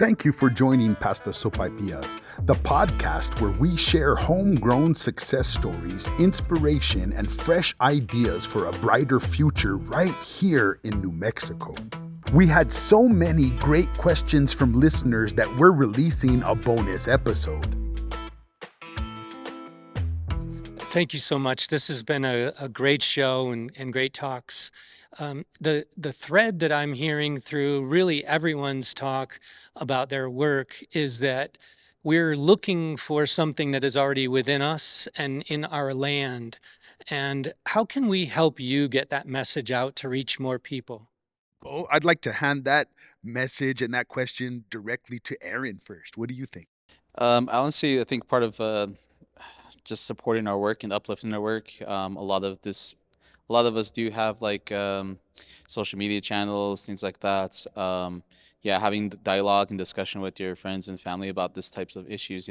Thank you for joining Past the Sopapillas, the podcast where we share homegrown success stories, inspiration, and fresh ideas for a brighter future right here in New Mexico. We had so many great questions from listeners that we're releasing a bonus episode. Thank you so much. This has been a great show and great talks. The thread that I'm hearing through really everyone's talk about their work is that we're looking for something that is already within us and in our land. And how can we help you get that message out to reach more people? Oh, I'd like to hand that message and that question directly to Aaron first. What do you think? Honestly, I think part of just supporting our work and uplifting our work. A lot of us do have like social media channels, things like that. Yeah, having the dialogue and discussion with your friends and family about this types of issues,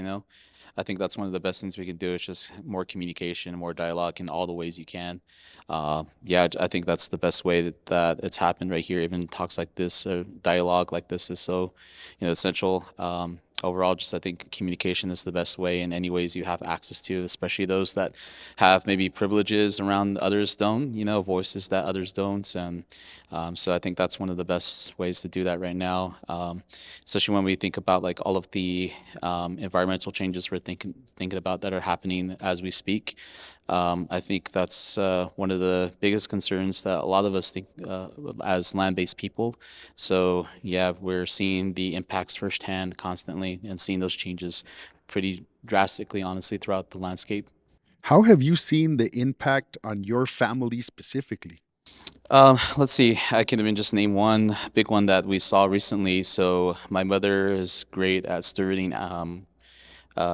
I think that's one of the best things we can do. Is just more communication, more dialogue in all the ways you can. Yeah, I think that's the best way that it's happened right here. Even talks like this, dialogue like this is so, essential. Overall, just I think communication is the best way in any ways you have access to, especially those that have maybe privileges around others don't, voices that others don't. And so I think that's one of the best ways to do that right now, especially when we think about like all of the environmental changes we're thinking about that are happening as we speak. I think that's one of the biggest concerns that a lot of us think as land-based people. So yeah, we're seeing the impacts firsthand constantly and seeing those changes pretty drastically, honestly, throughout the landscape. How have you seen the impact on your family specifically? Let's see. I can even just name one big one that we saw recently. So my mother is great at stewarding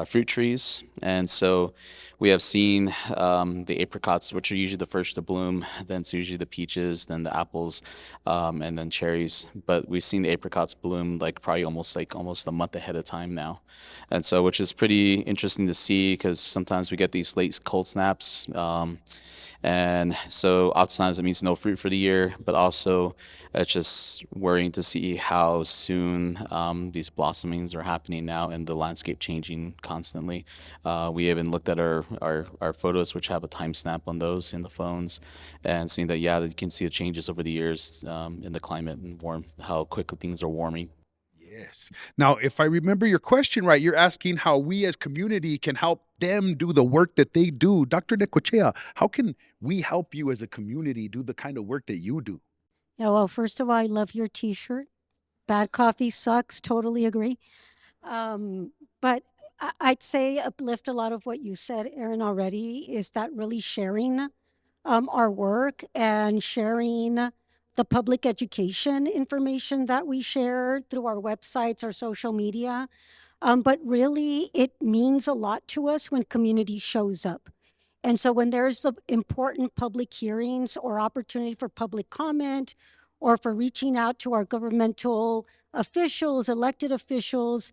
fruit trees, and so we have seen the apricots, which are usually the first to bloom. Then it's usually the peaches, then the apples, and then cherries. But we've seen the apricots bloom like probably almost a month ahead of time now, and so which is pretty interesting to see because sometimes we get these late cold snaps. And so oftentimes it means no fruit for the year, but also it's just worrying to see how soon these blossomings are happening now and the landscape changing constantly. We even looked at our photos, which have a timestamp on those in the phones, and seeing that, yeah, you can see the changes over the years in the climate and how quickly things are warming. Yes. Now, if I remember your question right, you're asking how we as community can help them do the work that they do. Dr. Necochea, how can we help you as a community do the kind of work that you do? Yeah, well, first of all, I love your T-shirt. Bad coffee sucks. Totally agree. But I'd say uplift a lot of what you said, Aaron, already is that really sharing our work and sharing the public education information that we share through our websites, our social media. But really, it means a lot to us when community shows up. And so when there's the important public hearings or opportunity for public comment or for reaching out to our governmental officials, elected officials,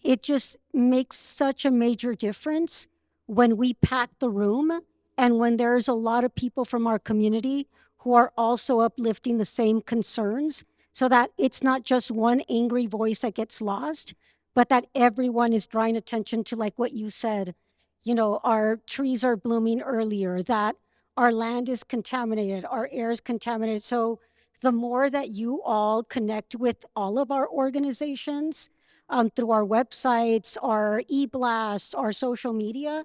it just makes such a major difference when we pack the room and when there's a lot of people from our community who are also uplifting the same concerns so that it's not just one angry voice that gets lost, but that everyone is drawing attention to, like what you said, our trees are blooming earlier, that our land is contaminated, our air is contaminated. So the more that you all connect with all of our organizations through our websites, our e-blast, our social media,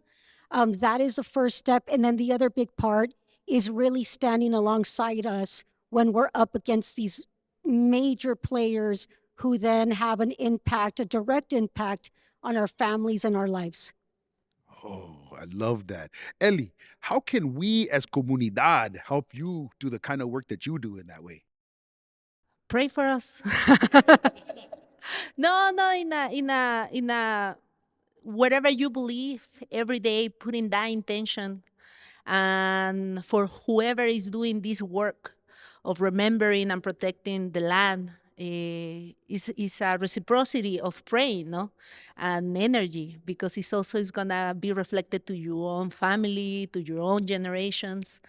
that is the first step. And then the other big part is really standing alongside us when we're up against these major players who then have an impact, a direct impact on our families and our lives. Oh, I love that. Eli, how can we as comunidad help you do the kind of work that you do in that way? Pray for us. No, no, in a whatever you believe, every day putting that intention, and for whoever is doing this work of remembering and protecting the land, is a reciprocity of praying, no, and energy, because it's also is gonna be reflected to your own family, to your own generations,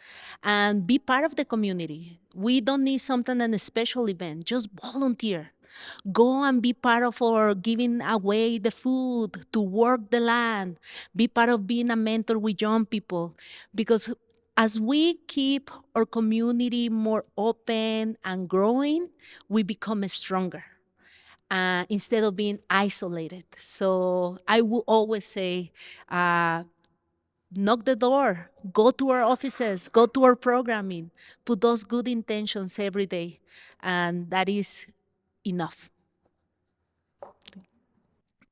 and be part of the community. We don't need something an special event. Just volunteer. Go and be part of our giving away the food, to work the land, be part of being a mentor with young people. Because as we keep our community more open and growing, we become stronger instead of being isolated. So I will always say, knock the door, go to our offices, go to our programming, put those good intentions every day, and that is enough.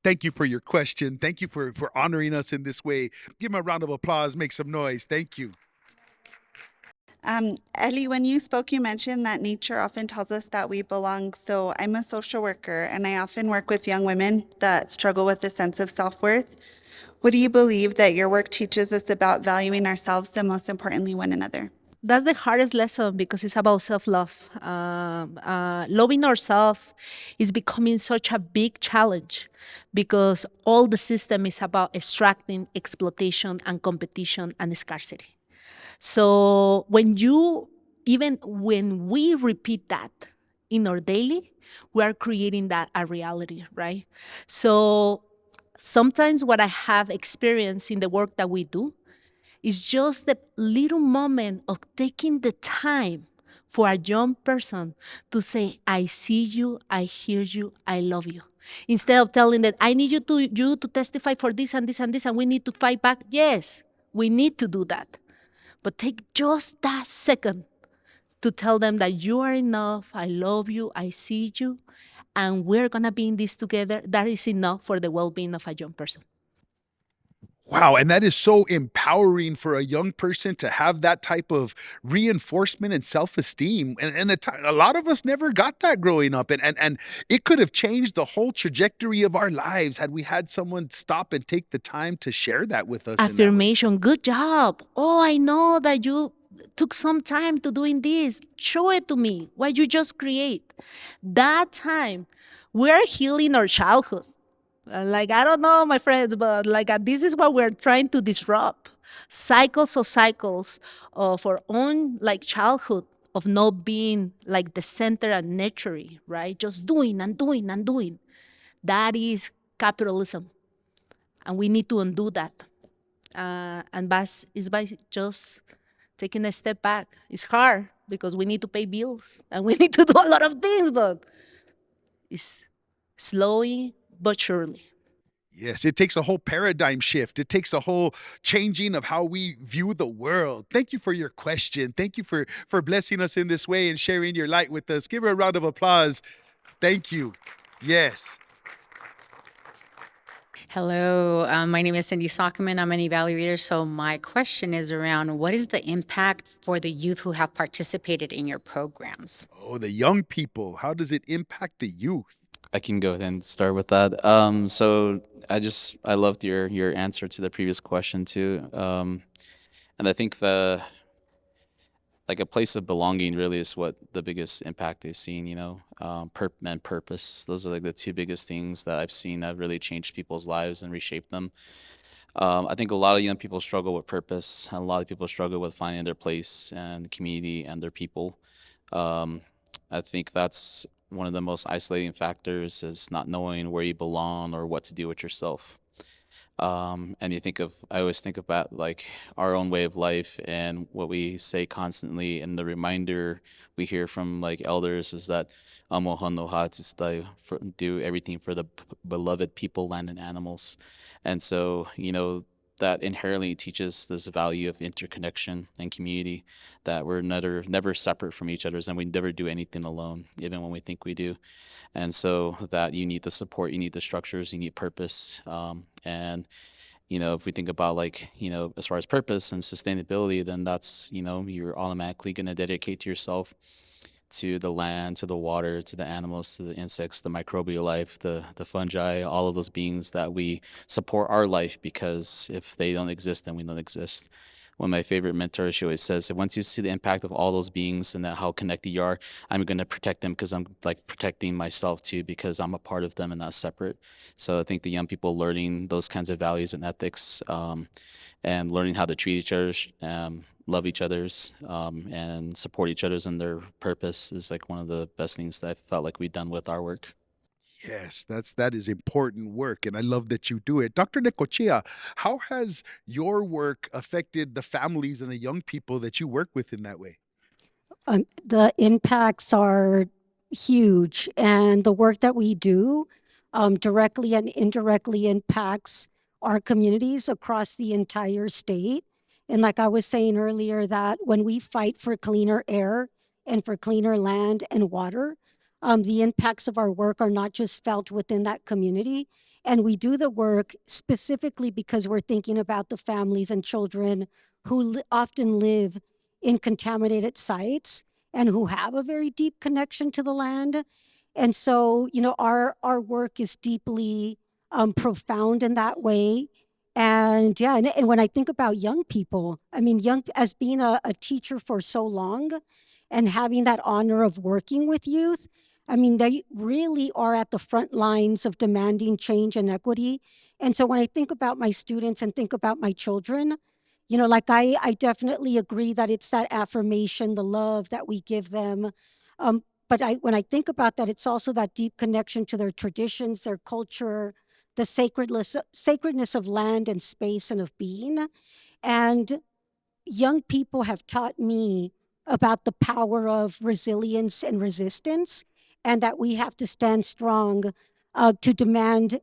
Thank you for your question. Thank you for honoring us in this way. Give him a round of applause. Make some noise. Thank you. Eli, when you spoke, you mentioned that nature often tells us that we belong. So I'm a social worker, and I often work with young women that struggle with a sense of self-worth. What do you believe that your work teaches us about valuing ourselves and, most importantly, one another? That's the hardest lesson because it's about self-love. Loving ourselves is becoming such a big challenge because all the system is about extracting, exploitation, and competition and scarcity. So even when we repeat that in our daily, we are creating that a reality, right? So sometimes what I have experienced in the work that we do is just the little moment of taking the time for a young person to say, I see you, I hear you, I love you. Instead of telling that I need you to testify for this and this and this, and we need to fight back. Yes, we need to do that. But take just that second to tell them that you are enough, I love you, I see you, and we're gonna be in this together. That is enough for the well-being of a young person. Wow, and that is so empowering for a young person to have that type of reinforcement and self-esteem. And a lot of us never got that growing up. And it could have changed the whole trajectory of our lives had we had someone stop and take the time to share that with us. Affirmation, good job. Oh, I know that you took some time to doing this. Show it to me, what you just create. That time, we're healing our childhood. Like, I don't know, my friends, but like this is what we're trying to disrupt. Cycles of our own like childhood of not being like the center and nurturing, right? Just doing and doing and doing. That is capitalism. And we need to undo that. And is by just taking a step back. It's hard because we need to pay bills and we need to do a lot of things, but it's slowly but surely. Yes, it takes a whole paradigm shift. It takes a whole changing of how we view the world. Thank you for your question. Thank you for blessing us in this way and sharing your light with us. Give her a round of applause. Thank you. Yes. Hello, my name is Cindy Sockerman. I'm an evaluator. So my question is around what is the impact for the youth who have participated in your programs? Oh, the young people. How does it impact the youth? I can go ahead and start with that. So I loved your answer to the previous question too. And I think like a place of belonging really is what the biggest impact they've seen, and purpose. Those are like the two biggest things that I've seen that really changed people's lives and reshaped them. I think a lot of young people struggle with purpose, and a lot of people struggle with finding their place and the community and their people. I think that's one of the most isolating factors is not knowing where you belong or what to do with yourself. And I always think about like our own way of life and what we say constantly. And the reminder we hear from like elders is that amo honoha to do everything for the beloved people, land, and animals. And so, that inherently teaches this value of interconnection and community, that we're never separate from each other, and we never do anything alone, even when we think we do. And so that you need the support, you need the structures, you need purpose. And if we think about like, as far as purpose and sustainability, then that's, you're automatically going to dedicate to yourself, to the land, to the water, to the animals, to the insects, the microbial life, the fungi, all of those beings that we support our life, because if they don't exist, then we don't exist. One of my favorite mentors, she always says that once you see the impact of all those beings and that how connected you are, I'm going to protect them because I'm like protecting myself too, because I'm a part of them and not separate. So I think the young people learning those kinds of values and ethics, and learning how to treat each other love each other's and support each other's in their purpose is like one of the best things that I felt like we've done with our work. Yes, that is important work, and I love that you do it. Dr. Necochea, how has your work affected the families and the young people that you work with in that way? The impacts are huge, and the work that we do directly and indirectly impacts our communities across the entire state. And like I was saying earlier, that when we fight for cleaner air and for cleaner land and water, the impacts of our work are not just felt within that community. And we do the work specifically because we're thinking about the families and children who often live in contaminated sites and who have a very deep connection to the land. And so, our work is deeply profound in that way. And yeah, and when I think about young people, I mean, as being a teacher for so long and having that honor of working with youth, I mean, they really are at the front lines of demanding change and equity. And so when I think about my students and think about my children, like I definitely agree that it's that affirmation, the love that we give them. But when I think about that, it's also that deep connection to their traditions, their culture, the sacredness of land and space and of being. And young people have taught me about the power of resilience and resistance, and that we have to stand strong to demand,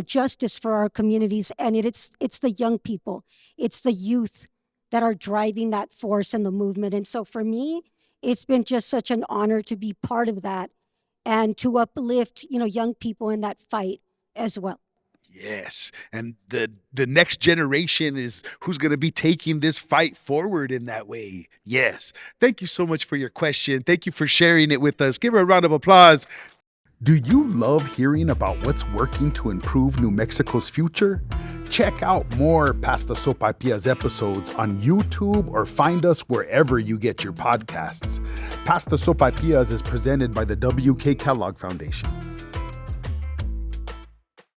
justice for our communities. And it's the young people, it's the youth that are driving that force and the movement. And so for me, it's been just such an honor to be part of that and to uplift, young people in that fight as well. Yes, and the next generation is who's going to be taking this fight forward in that way. Yes. Thank you so much for your question. Thank you for sharing it with us. Give her a round of applause. Do you love hearing about what's working to improve New Mexico's future? Check out more Past the Sopapillas episodes on YouTube or find us wherever you get your podcasts. Past the Sopapillas is presented by the W.K. Kellogg Foundation.